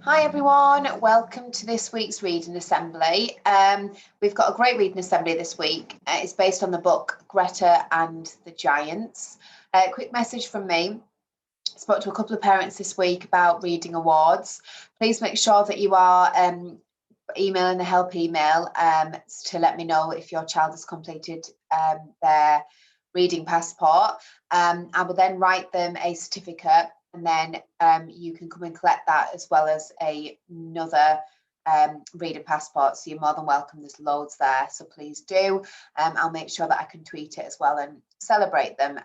Hi everyone, welcome to this week's reading assembly. We've got a great reading assembly this week. It's based on the book Greta and the Giants. Quick message from me. I spoke to a couple of parents this week about reading awards. Please make sure that you are emailing the help email to let me know if your child has completed their reading passport. I will then write them a certificate, and then you can come and collect that as well as another reading passport. So you're more than welcome. There's loads there, so please do. I'll make sure that I can tweet it as well and celebrate them.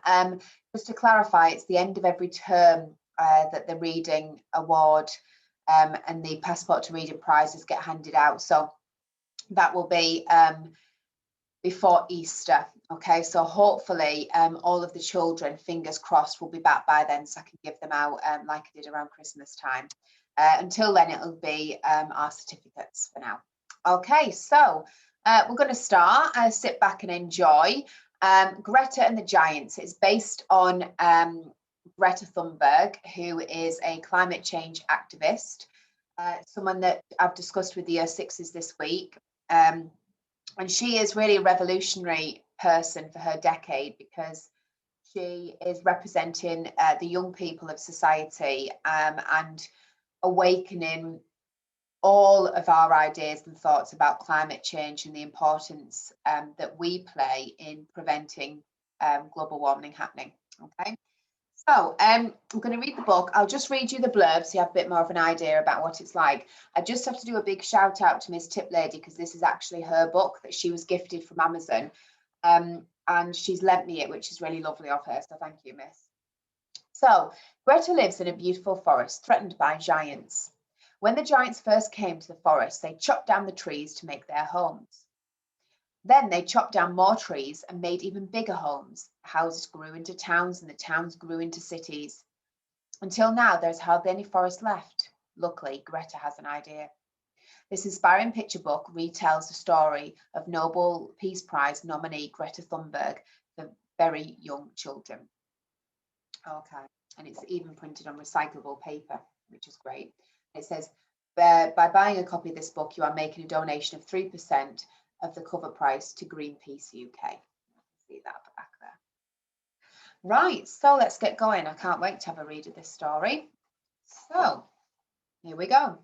Just to clarify, it's the end of every term that the reading award and the passport to reading prizes get handed out. So that will be before Easter. Okay, so hopefully all of the children, fingers crossed, will be back by then, so I can give them out like I did around Christmas time. Until then, it'll be our certificates for now. Okay, so we're going to start. Sit back and enjoy. Greta and the Giants. It's based on Greta Thunberg, who is a climate change activist, someone that I've discussed with the Year Sixes this week. And she is really a revolutionary person for her decade because she is representing the young people of society and awakening all of our ideas and thoughts about climate change and the importance that we play in preventing global warming happening. Okay. So I'm going to read the book. I'll just read you the blurb so you have a bit more of an idea about what it's like. I just have to do a big shout out to Miss Tip Lady because this is actually her book that she was gifted from Amazon, and she's lent me it, which is really lovely of her. So thank you, Miss. So Greta lives in a beautiful forest threatened by giants. When the giants first came to the forest, they chopped down the trees to make their homes. Then they chopped down more trees and made even bigger homes. Houses grew into towns and the towns grew into cities. Until now, there's hardly any forest left. Luckily, Greta has an idea. This inspiring picture book retells the story of Nobel Peace Prize nominee Greta Thunberg for very young children. Okay, and it's even printed on recyclable paper, which is great. It says, by buying a copy of this book, you are making a donation of 3% of the cover price to Greenpeace UK. See that back there. Right, so let's get going. I can't wait to have a read of this story. So here we go.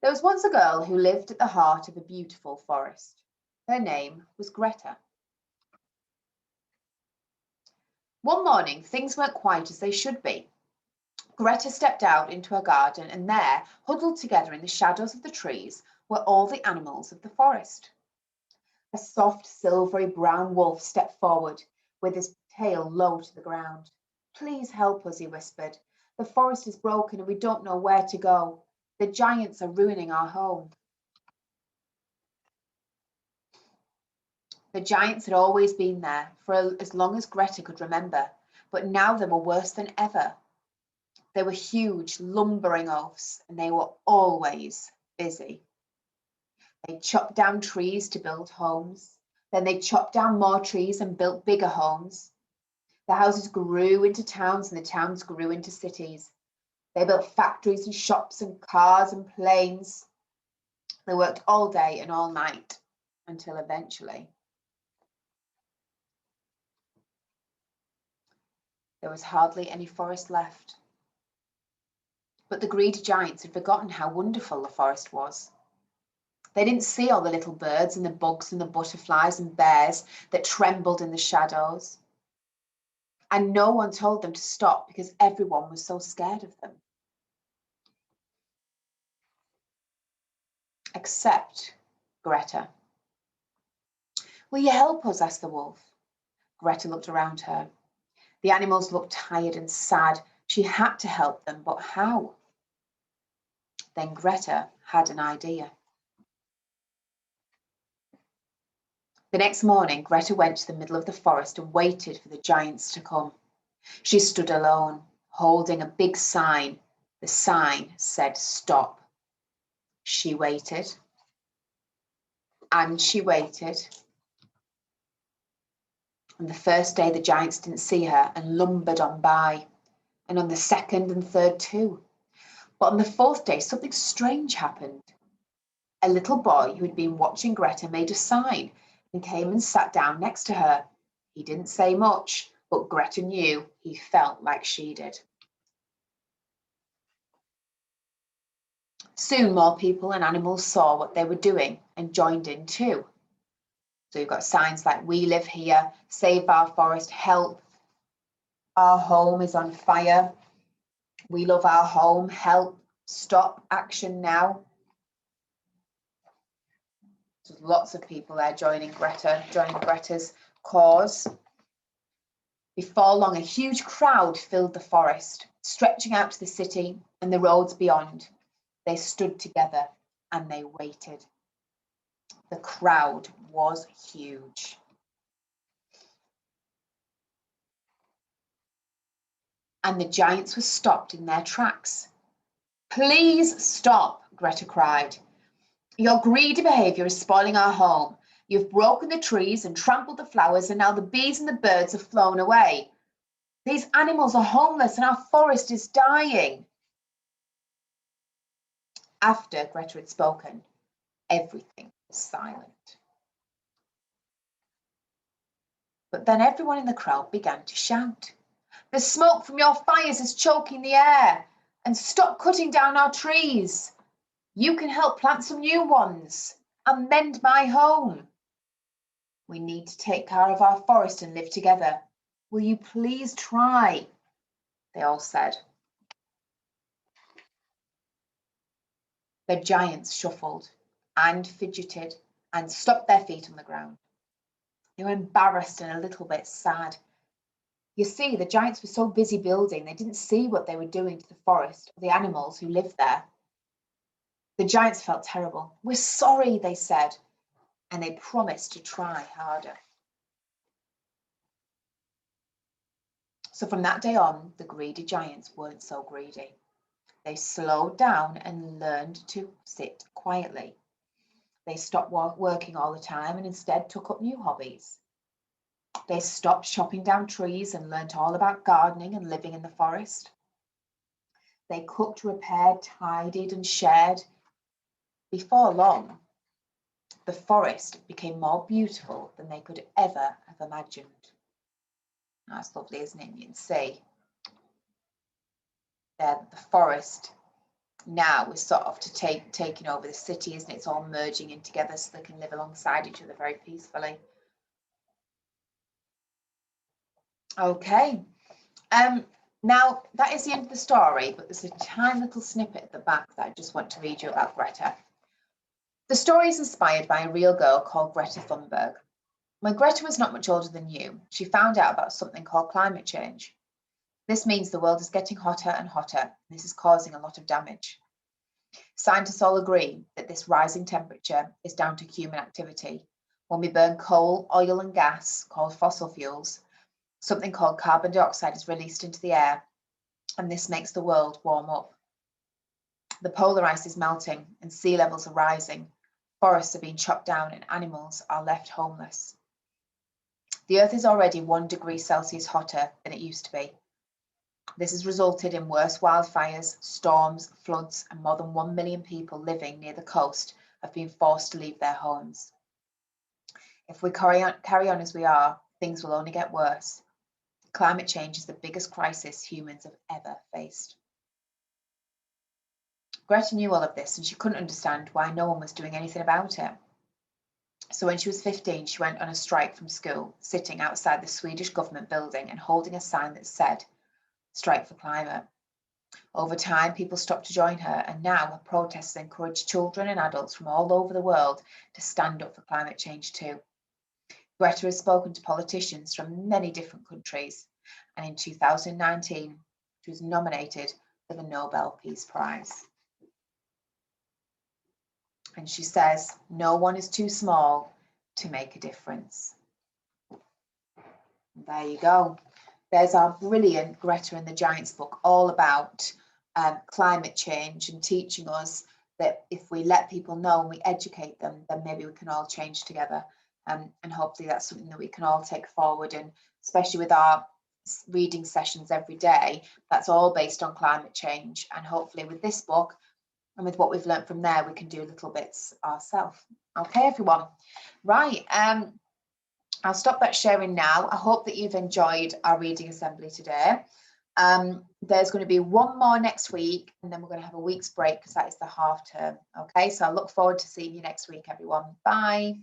There was once a girl who lived at the heart of a beautiful forest. Her name was Greta. One morning, things weren't quite as they should be. Greta stepped out into her garden, and there, huddled together in the shadows of the trees, were all the animals of the forest. A soft, silvery brown wolf stepped forward, with his tail low to the ground. "Please help us," he whispered. "The forest is broken and we don't know where to go. The giants are ruining our home." The giants had always been there for as long as Greta could remember, but now they were worse than ever. They were huge, lumbering oafs, and they were always busy. They chopped down trees to build homes. Then they chopped down more trees and built bigger homes. The houses grew into towns and the towns grew into cities. They built factories and shops and cars and planes. They worked all day and all night until eventually there was hardly any forest left. But the greedy giants had forgotten how wonderful the forest was. They didn't see all the little birds and the bugs and the butterflies and bears that trembled in the shadows. And no one told them to stop because everyone was so scared of them. Except Greta. "Will you help us?" asked the wolf. Greta looked around her. The animals looked tired and sad. She had to help them, but how? Then Greta had an idea. The next morning, Greta went to the middle of the forest and waited for the giants to come. She stood alone, holding a big sign. The sign said, "Stop." She waited, and she waited. On the first day, the giants didn't see her and lumbered on by, and on the second and third too. But on the fourth day, something strange happened. A little boy who had been watching Greta made a sign and came and sat down next to her. He didn't say much, but Greta knew he felt like she did. Soon more people and animals saw what they were doing and joined in too. So you've got signs like "We live here," "Save our forest," "Help," "Our home is on fire," "We love our home," "Help," "Stop," "Action now." There's lots of people there joining Greta's cause. Before long, a huge crowd filled the forest, stretching out to the city and the roads beyond. They stood together and they waited. The crowd was huge. And the giants were stopped in their tracks. "Please stop," Greta cried. "Your greedy behaviour is spoiling our home. You've broken the trees and trampled the flowers, and now the bees and the birds have flown away. These animals are homeless and our forest is dying." After Greta had spoken, everything was silent. But then everyone in the crowd began to shout, "The smoke from your fires is choking the air, and stop cutting down our trees. You can help plant some new ones and mend my home. We need to take care of our forest and live together. Will you please try?" they all said. The giants shuffled and fidgeted and stomped their feet on the ground. They were embarrassed and a little bit sad. You see, the giants were so busy building, they didn't see what they were doing to the forest or the animals who lived there. The giants felt terrible. "We're sorry," they said, and they promised to try harder. So from that day on, the greedy giants weren't so greedy. They slowed down and learned to sit quietly. They stopped working all the time and instead took up new hobbies. They stopped chopping down trees and learnt all about gardening and living in the forest. They cooked, repaired, tidied, and shared. Before long, the forest became more beautiful than they could ever have imagined. That's lovely, isn't it? You can see there that the forest now is sort of taking over the city, isn't it? It's all merging in together so they can live alongside each other very peacefully. Okay. Now that is the end of the story, but there's a tiny little snippet at the back that I just want to read you about Greta. The story is inspired by a real girl called Greta Thunberg. When Greta was not much older than you, she found out about something called climate change. This means the world is getting hotter and hotter, and this is causing a lot of damage. Scientists all agree that this rising temperature is down to human activity. When we burn coal, oil, and gas, called fossil fuels, something called carbon dioxide is released into the air, and this makes the world warm up. The polar ice is melting, and sea levels are rising. Forests are being chopped down, and animals are left homeless. The Earth is already 1 degree Celsius hotter than it used to be. This has resulted in worse wildfires, storms, floods, and more than 1 million people living near the coast have been forced to leave their homes. If we carry on as we are, things will only get worse. Climate change is the biggest crisis humans have ever faced. Greta knew all of this, and she couldn't understand why no one was doing anything about it. So when she was 15, she went on a strike from school, sitting outside the Swedish government building and holding a sign that said, "Strike for climate." Over time, people stopped to join her, and now her protests encourage children and adults from all over the world to stand up for climate change too. Greta has spoken to politicians from many different countries, and in 2019, she was nominated for the Nobel Peace Prize. And she says, "No one is too small to make a difference." And there you go. There's our brilliant Greta and the Giants book, all about climate change and teaching us that if we let people know and we educate them, then maybe we can all change together. And hopefully that's something that we can all take forward, and especially with our reading sessions every day, that's all based on climate change. And hopefully with this book and with what we've learned from there, we can do little bits ourselves. Okay, everyone. Right. I'll stop that sharing now. I hope that you've enjoyed our reading assembly today. There's going to be one more next week, and then we're going to have a week's break because that is the half term. Okay, so I look forward to seeing you next week, everyone. Bye.